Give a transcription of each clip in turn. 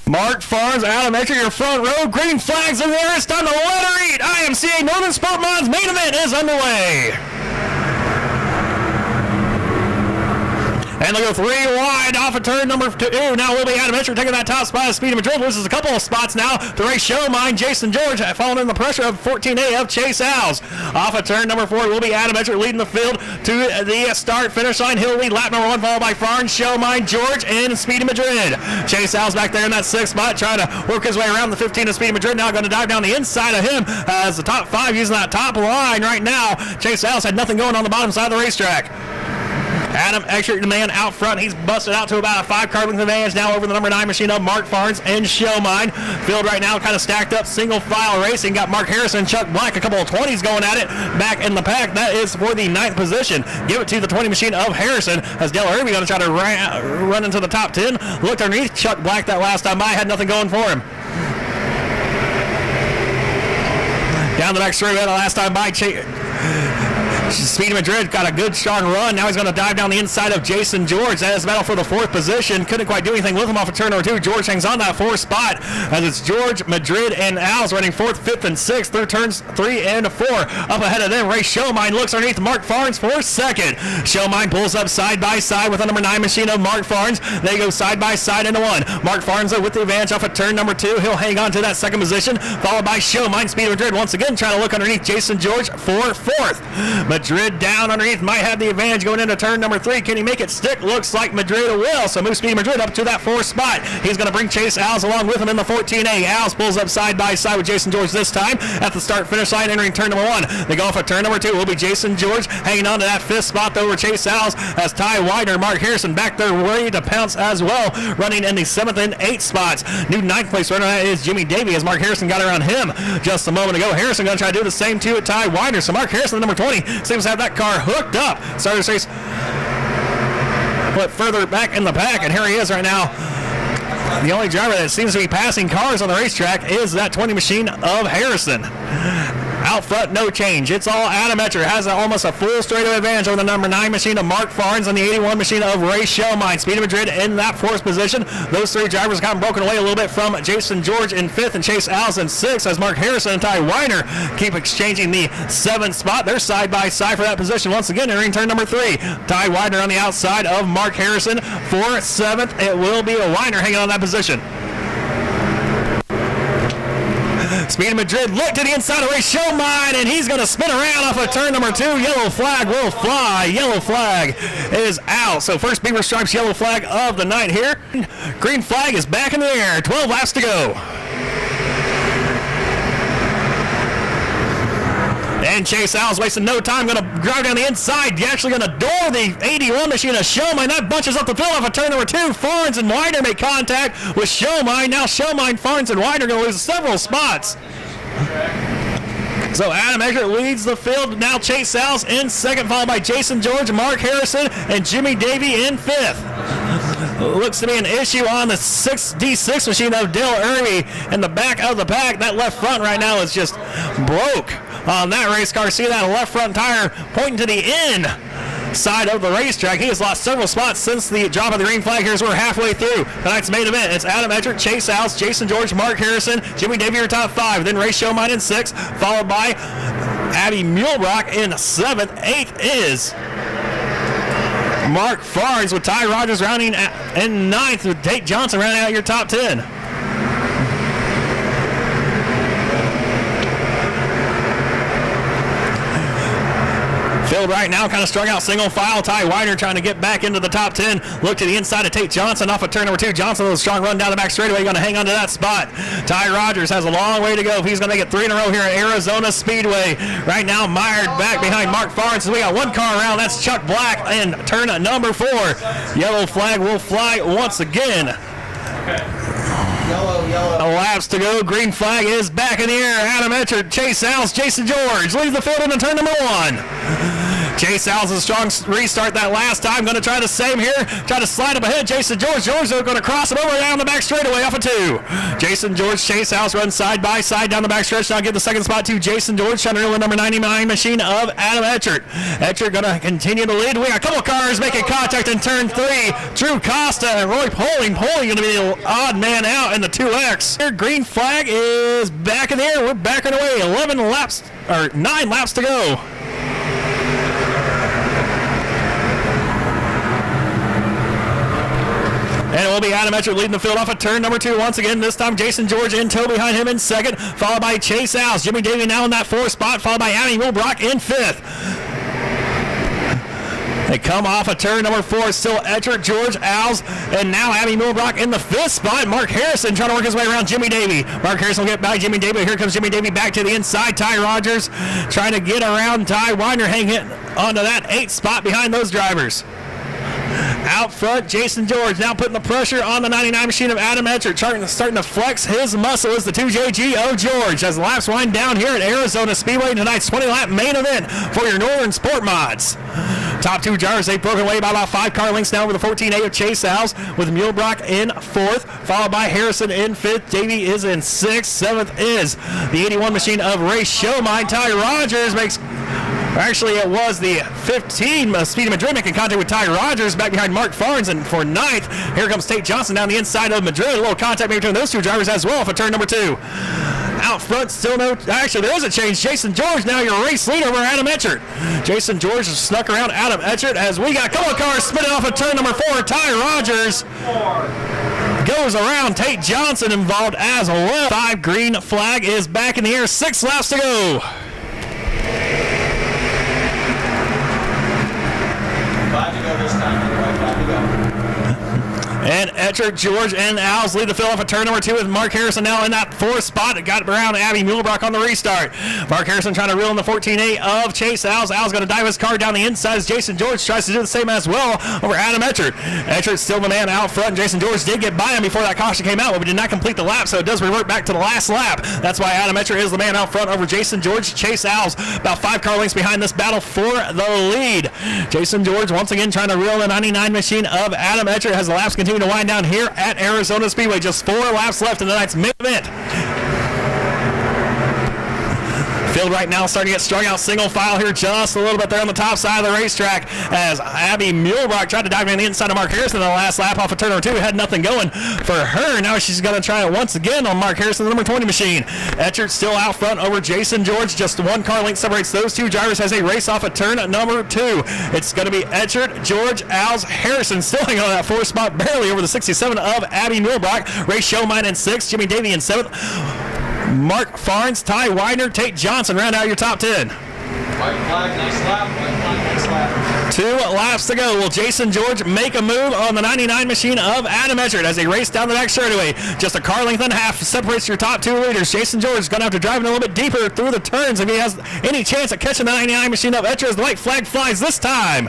Mark Farnes, Adam Etcher, your front row. Green flags in there. It's time to let her eat. IMCA Northern Sport Mods main event is underway. And they'll go 3 wide off of turn number 2. Now will be Adam Etcher taking that top spot of Speed Madrid. Loses a couple of spots now to Ray Showmine. Jason George falling in the pressure of 14A of Chase Alves. Off of turn number 4 will be Adam Etcher leading the field to the start-finish line. He'll lead lap number 1, followed by Farnes, Showmine, George, and Speedy Madrid. Chase Alves back there in that 6th spot, trying to work his way around the 15 of Speedy Madrid. Now going to dive down the inside of him as the top 5 using that top line right now. Chase Alves had nothing going on the bottom side of the racetrack. Adam Etcher, the man out front, he's busted out to about a 5-car length advantage now over the number 9 machine of Mark Farnes and Showmine. Field right now kind of stacked up, single file racing. Got Mark Harrison, Chuck Black, a couple of 20s going at it back in the pack. That is for the 9th position. Give it to the 20 machine of Harrison as Dale Irby going to try to run into the top 10. Looked underneath Chuck Black that last time by, had nothing going for him. Down the back straight, the last time by, Speedy Madrid got a good strong run. Now he's going to dive down the inside of Jason George. That is a battle for the 4th position. Couldn't quite do anything with him off of turn number 2. George hangs on that 4th spot as it's George, Madrid, and Alves running 4th, 5th, and 6th. Third turns 3 and 4. Up ahead of them, Ray Showmine looks underneath Mark Farnes for 2nd. Showmine pulls up side by side with the number 9 machine of Mark Farnes. They go side by side into 1. Mark Farnes with the advantage off of turn number 2. He'll hang on to that 2nd position, followed by Showmine. Speedy Madrid once again trying to look underneath Jason George for 4th. Madrid down underneath, might have the advantage going into turn number 3. Can he make it stick? Looks like Madrid will. So move Speedy Madrid up to that 4th spot. He's going to bring Chase Alves along with him in the 14A. Alves pulls up side by side with Jason George this time at the start finish line, entering turn number 1. They go off at turn number 2. Will be Jason George hanging on to that 5th spot over Chase Alves as Ty Widener, Mark Harrison back there ready to pounce as well, running in the 7th and 8th spots. New 9th place runner is Jimmy Davey as Mark Harrison got around him just a moment ago. Harrison going to try to do the same too at Ty Widener. So Mark Harrison, the number 20, seems to have that car hooked up. Started this race but further back in the pack, and here he is right now. The only driver that seems to be passing cars on the racetrack is that 20 machine of Harrison. Out front, no change. It's all Adam Etcher. Has almost a full straightaway advantage over the number 9 machine of Mark Farnes and the 81 machine of Ray Showmine. Speedy Madrid in that 4th position. Those 3 drivers got broken away a little bit from Jason George in 5th and Chase Alves in 6th as Mark Harrison and Ty Weiner keep exchanging the 7th spot. They're side by side for that position once again entering turn number 3. Ty Weiner on the outside of Mark Harrison for 7th. It will be a Weiner hanging on that position. Speedy Madrid look to the inside of Ray Showmine, and he's going to spin around off of turn number 2. Yellow flag will fly. Yellow flag is out. So first Beaver Stripes yellow flag of the night here. Green flag is back in the air. 12 laps to go. And Chase Alves wasting no time, going to drive down the inside. Actually going to door the 81 machine of Showmine. That bunches up the field off of turn number 2. Farnes and Widener make contact with Showmine. Now Showmine, Farnes, and Widener going to lose several spots. So Adam Etcher leads the field. Now Chase Alves in 2nd, followed by Jason George, Mark Harrison, and Jimmy Davey in 5th. Looks to be an issue on the D6 machine of Dale Irby in the back of the pack. That left front right now is just broke on that race car. See that left front tire pointing to the end side of the racetrack. He has lost several spots since the drop of the green flag here as we're halfway through tonight's main event. It's Adam Etcher, Chase Alves, Jason George, Mark Harrison, Jimmy Davey are top 5, then Ray Showmine in 6th, followed by Abby Mulebrock in 7th. 8th is Mark Farnes with Ty Rogers rounding in 9th with Tate Johnson rounding out your top 10. Field right now kind of strung out single file. Ty Widener trying to get back into the top 10. Look to the inside of Tate Johnson off of turn number 2. Johnson with a strong run down the back straightaway. Going to hang on to that spot. Ty Rogers has a long way to go if he's going to make it 3 in a row here at Arizona Speedway. Right now mired back behind Mark Farnes. We got 1 car around. That's Chuck Black in turn number 4. Yellow flag will fly once again. Yellow. Laps to go. Green flag is back in the air. Adam Etcher, Chase Alves, Jason George leads the field into turn number 1. Chase Al's a strong restart that last time. Going to try the same here. Try to slide up ahead. Jason George. George going to cross him over down the back straightaway off of 2. Jason George, Chase Al's run side by side down the back stretch. Now give the second spot to Jason George. Trying to reel the number 99 machine of Adam Etchert. Etchert going to continue to lead. We got a couple cars making contact in turn 3. Drew Costa and Roy Poling. Poling going to be the odd man out in the 2X. Here, green flag is back in the air. We're backing away. 9 laps to go. And it will be Adam Etchert leading the field off of turn number 2 once again. This time Jason George in tow behind him in second, followed by Chase Al's. Jimmy Davey now in that 4th spot, followed by Abby Mulbrock in 5th. They come off of turn number 4, still Etchert, George, Al's, and now Abby Mulbrock in the 5th spot. Mark Harrison trying to work his way around Jimmy Davey. Mark Harrison will get by Jimmy Davey. Here comes Jimmy Davey back to the inside. Ty Rogers trying to get around Ty Weiner, hanging onto that 8th spot behind those drivers. Out front, Jason George now putting the pressure on the 99 machine of Adam Etchert, starting to flex his muscle as the 2JG of George as the laps wind down here at Arizona Speedway, tonight's 20-lap main event for your Northern Sport Mods. Top 2 drivers, they've broken away by about 5 car lengths now over the 14A of Chase Al's, with Mulebrock in 4th, followed by Harrison in 5th. Davey is in 6th. 7th is the 81 machine of Ray Showmine. Ty Rogers makes... Actually, it was the 15 Speed of Madrid making contact with Ty Rogers back behind Mark Farnes, and for 9th, here comes Tate Johnson down the inside of Madrid. A little contact between those 2 drivers as well for turn number 2. Out front, still no... Actually, there is a change. Jason George now your race leader over Adam Etchert. Jason George has snuck around Adam Etchert as we got a couple of cars spinning off of turn number 4. Ty Rogers goes around. Tate Johnson involved as well. 5 green flag is back in the air. 6 laps to go. This time, anyway, 5 to go. And Etchert, George, and Al's lead the field off of turn number 2 with Mark Harrison now in that 4th spot. It got around Abby Mulebrock on the restart. Mark Harrison trying to reel in the 14A of Chase Al's. Al's going to dive his car down the inside as Jason George tries to do the same as well over Adam Etchert. Etchert's still the man out front. Jason George did get by him before that caution came out, but did not complete the lap, so it does revert back to the last lap. That's why Adam Etchert is the man out front over Jason George. Chase Al's about 5 car lengths behind this battle for the lead. Jason George once again trying to reel the 99 machine of Adam Etchert as the laps continue to wind down here at Arizona Speedway. Just 4 laps left in tonight's main event. Field right now starting to get strung out single file here just a little bit there on the top side of the racetrack as Abby Mulebrock tried to dive in the inside of Mark Harrison in the last lap off of turn number 2. Had nothing going for her. Now she's going to try it once again on Mark Harrison, the number 20 machine. Etchert still out front over Jason George. Just 1 car length separates those 2 drivers as they race off of turn number 2. It's going to be Etchert, George, Al's, Harrison still hanging on that 4th spot, barely over the 67 of Abby Mulebrock. Ray Showmine in 6th, Jimmy Davey in 7th. Mark Farnes, Ty Weiner, Tate Johnson round out your top 10. White flag, nice lap. White flag, nice lap. 2 laps to go. Will Jason George make a move on the 99 machine of Adam Etchert as they race down the back straightaway? Just a car length and a half separates your top 2 leaders. Jason George is going to have to drive in a little bit deeper through the turns if he has any chance at catching the 99 machine of Etchert as the white flag flies this time.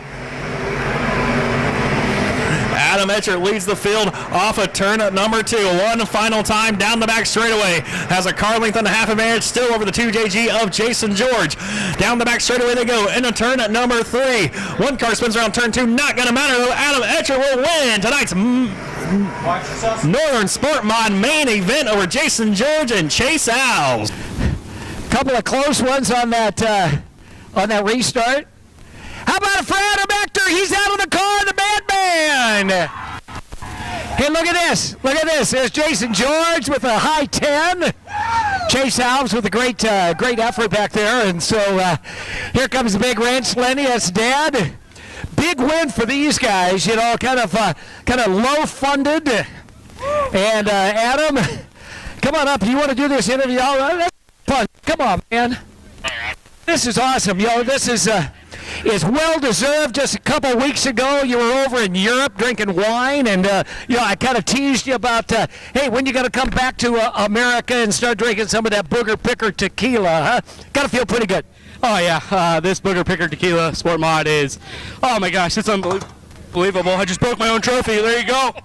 Adam Etchert leads the field off of turn number 2. One final time down the back straightaway. Has a car length and a half advantage still over the 2JG of Jason George. Down the back straightaway they go into turn number 3. 1 car spins around turn 2. Not going to matter though. Adam Etchert will win tonight's Northern Sport Mod main event over Jason George and Chase Al's. Couple of close ones on that restart. How about for Adam Etchert? He's out of the car, the madman. Hey, look at this. Look at this. There's Jason George with a high 10. Chase Alves with a great effort back there. And so here comes the big wrench. Lenny, that's Dad. Big win for these guys, you know, kind of low funded. And Adam, come on up. Do you want to do this interview? Oh, that's fun. Come on, man. This is awesome. Yo, this is well deserved. Just a couple of weeks ago, you were over in Europe drinking wine, and you know, I kind of teased you about, hey, when you got to come back to America and start drinking some of that Booger Picker tequila, huh? Got to feel pretty good. Oh yeah, this Booger Picker tequila sport mod is, oh my gosh, it's unbelievable. I just broke my own trophy. There you go.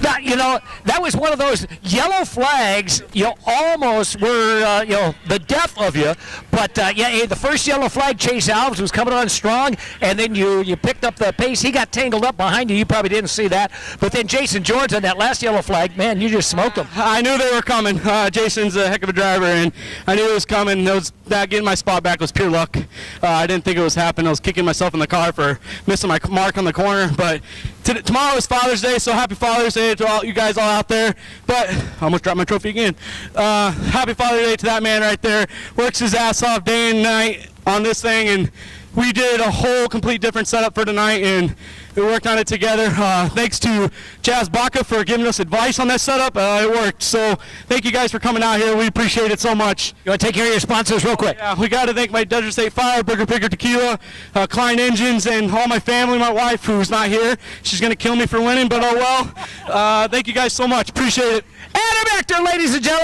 Now, you know, that was one of those yellow flags. You almost were, the death of you. But, the first yellow flag, Chase Alves was coming on strong, and then you picked up the pace. He got tangled up behind you. You probably didn't see that. But then Jason George on that last yellow flag, man, you just smoked him. I knew they were coming. Jason's a heck of a driver, and I knew it was coming. That getting my spot back was pure luck. I didn't think it was happening. I was kicking myself in the car for missing my mark on the corner. But tomorrow is Father's Day, so happy Father's Day to all you guys all out there. But I almost dropped my trophy again. Happy Father's Day to that man right there. Works his ass off day and night on this thing, and we did a whole complete different setup for tonight, and we worked on it together. Thanks to Jazz Baca for giving us advice on that setup. It worked. So thank you guys for coming out here. We appreciate it so much. You want to take care of your sponsors real quick? Yeah, we got to thank my Desert State Fire, Burger Picker Tequila, Klein Engines, and all my family, my wife, who's not here. She's going to kill me for winning, but oh well. Thank you guys so much. Appreciate it. Adam Ector, ladies and gentlemen.